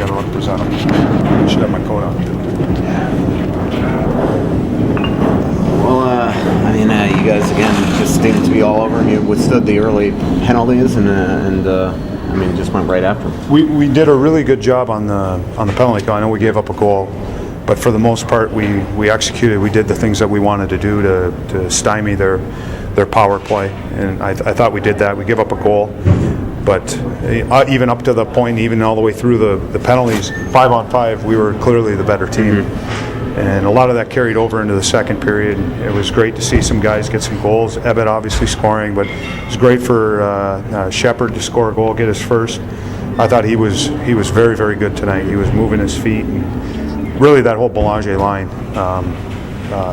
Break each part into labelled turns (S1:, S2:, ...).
S1: got to represent them. I should have my coat on too.
S2: Well, I mean, you guys again just seemed to be all over. You withstood the early penalties and I mean, just went right after them.
S1: We did a really good job on the penalty kill. I know we gave up a goal, but for the most part, we executed. We did the things that we wanted to do to stymie their power play, and I thought we did that. We gave up a goal, but even up to the point, even all the way through the penalties, 5-on-5, we were clearly the better team. And a lot of that carried over into the second period. It was great to see some guys get some goals. Ebbett obviously scoring, but it was great for Shepard to score a goal, get his first. I thought he was very, very good tonight. He was moving his feet, and really that whole Boulanger line,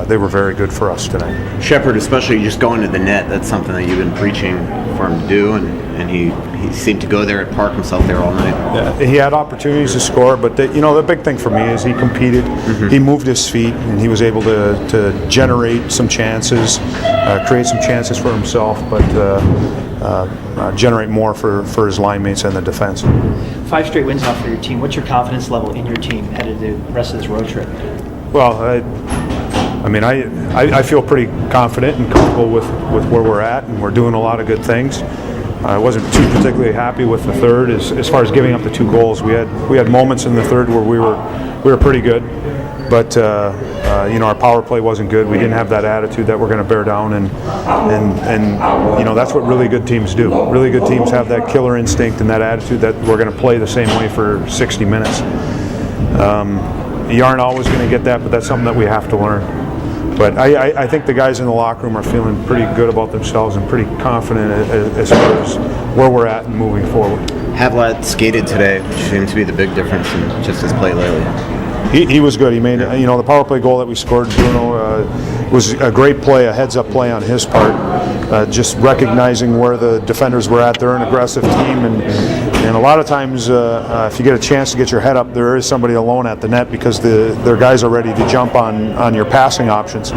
S1: they were very good for us tonight.
S2: Shepard, especially just going to the net, that's something that you've been preaching for him to do, and he seemed to go there and park himself there all night.
S1: Yeah, he had opportunities to score, but the big thing for me is he competed. He moved his feet, and he was able to generate some chances, create some chances for himself, but generate more for his line mates and the defense.
S3: 5 straight wins now for your team. What's your confidence level in your team headed to the rest of this road trip?
S1: Well, I feel pretty confident and comfortable with where we're at, and we're doing a lot of good things. I wasn't too particularly happy with the third as far as giving up the 2 goals. We had moments in the third where we were pretty good, but our power play wasn't good. We didn't have that attitude that we're going to bear down, and that's what really good teams do. Really good teams have that killer instinct and that attitude that we're going to play the same way for 60 minutes. You aren't always going to get that, but that's something that we have to learn. But I think the guys in the locker room are feeling pretty good about themselves and pretty confident as far as where we're at and moving forward.
S2: Havlat skated today, which seemed to be the big difference in just his play lately.
S1: He was good. He made the power play goal that we scored. Bruno was a great play, a heads-up play on his part, just recognizing where the defenders were at. They're an aggressive team, and a lot of times if you get a chance to get your head up, there is somebody alone at the net because their guys are ready to jump on your passing options.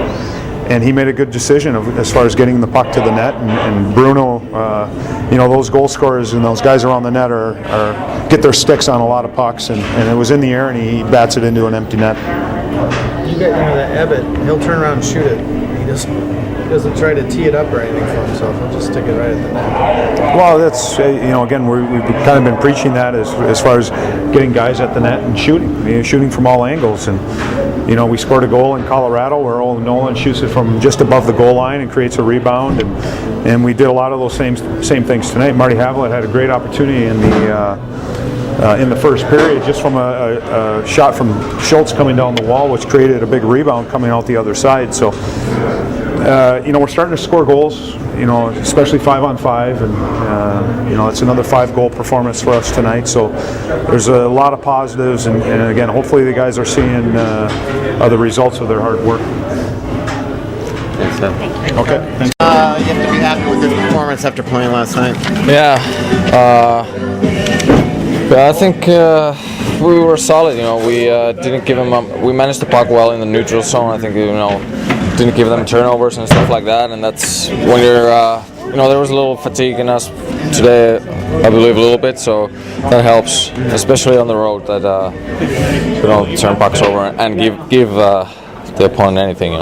S1: And he made a good decision as far as getting the puck to the net. And Bruno, those goal scorers and those guys around the net get their sticks on a lot of pucks. And it was in the air, and he bats it into an empty net.
S4: You got that Ebbett. He'll turn around and shoot it. He doesn't try to tee it up or anything for himself. He'll just stick it right at the net.
S1: Well, that's again we've kind of been preaching that as far as getting guys at the net and shooting from all angles. And we scored a goal in Colorado where Olin Nolan shoots it from just above the goal line and creates a rebound, and we did a lot of those same things tonight. Marty Havlat had a great opportunity in the first period just from a shot from Schultz coming down the wall, which created a big rebound coming out the other side. So we're starting to score goals, especially 5-on-5, and it's another 5-goal performance for us tonight. So there's a lot of positives, and again, hopefully the guys are seeing the results of their hard work.
S2: Thanks,
S1: Okay. Thanks.
S2: You have to be happy with this performance after playing last night.
S5: Yeah, I think we were solid. We didn't give them. We managed the puck well in the neutral zone. I think didn't give them turnovers and stuff like that. And that's when you're. There was a little fatigue in us today, I believe, a little bit. So that helps, especially on the road. That we don't turn pucks over and give the opponent anything.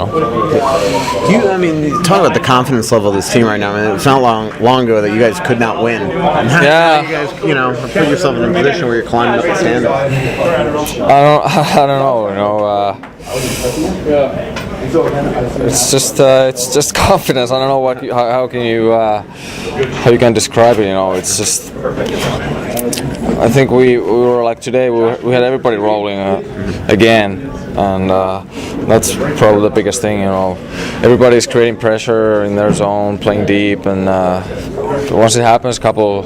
S2: Talk about the confidence level of this team right now. It's not long ago that you guys could not win. And
S5: yeah.
S2: You guys, put yourself in a position where you're climbing up the standing.
S5: I don't know. It's just confidence. I don't know how you can describe it. It's just. I think we were like today. We had everybody rolling again, and that's probably the biggest thing. Everybody's creating pressure in their zone, playing deep, and once it happens, a couple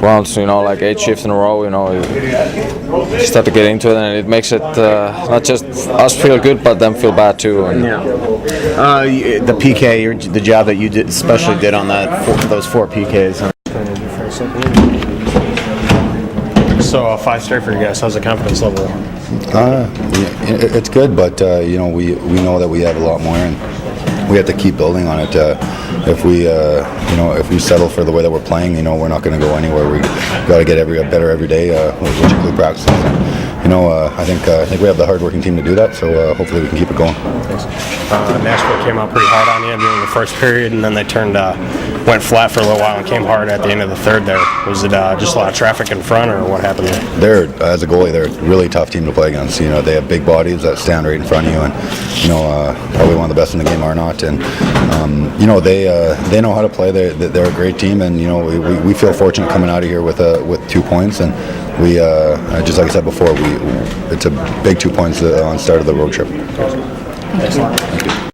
S5: rounds, like 8 shifts in a row, you start to get into it, and it makes it not just us feel good, but them feel bad too. And
S2: the PK, the job that you especially did on those 4 PKs.
S6: So 5 straight for you guys. How's the confidence level?
S7: It's good, but we know that we have a lot more. And we have to keep building on it. If we settle for the way that we're playing, we're not going to go anywhere. We got to get better every day, which include practices. I think we have the hardworking team to do that. So hopefully we can keep it going.
S6: Nashville came out pretty hard on you during the first period, and then they went flat for a little while and came hard at the end of the third. There was it just a lot of traffic in front, or what happened there?
S7: As a goalie, they're a really tough team to play against. They have big bodies that stand right in front of you, and probably one of the best in the game are not. And they know how to play. They're a great team, and we feel fortunate coming out of here with 2 points. And we just like I said before, it's a big 2 points on the start of the road trip.
S3: Excellent.
S7: Thank you.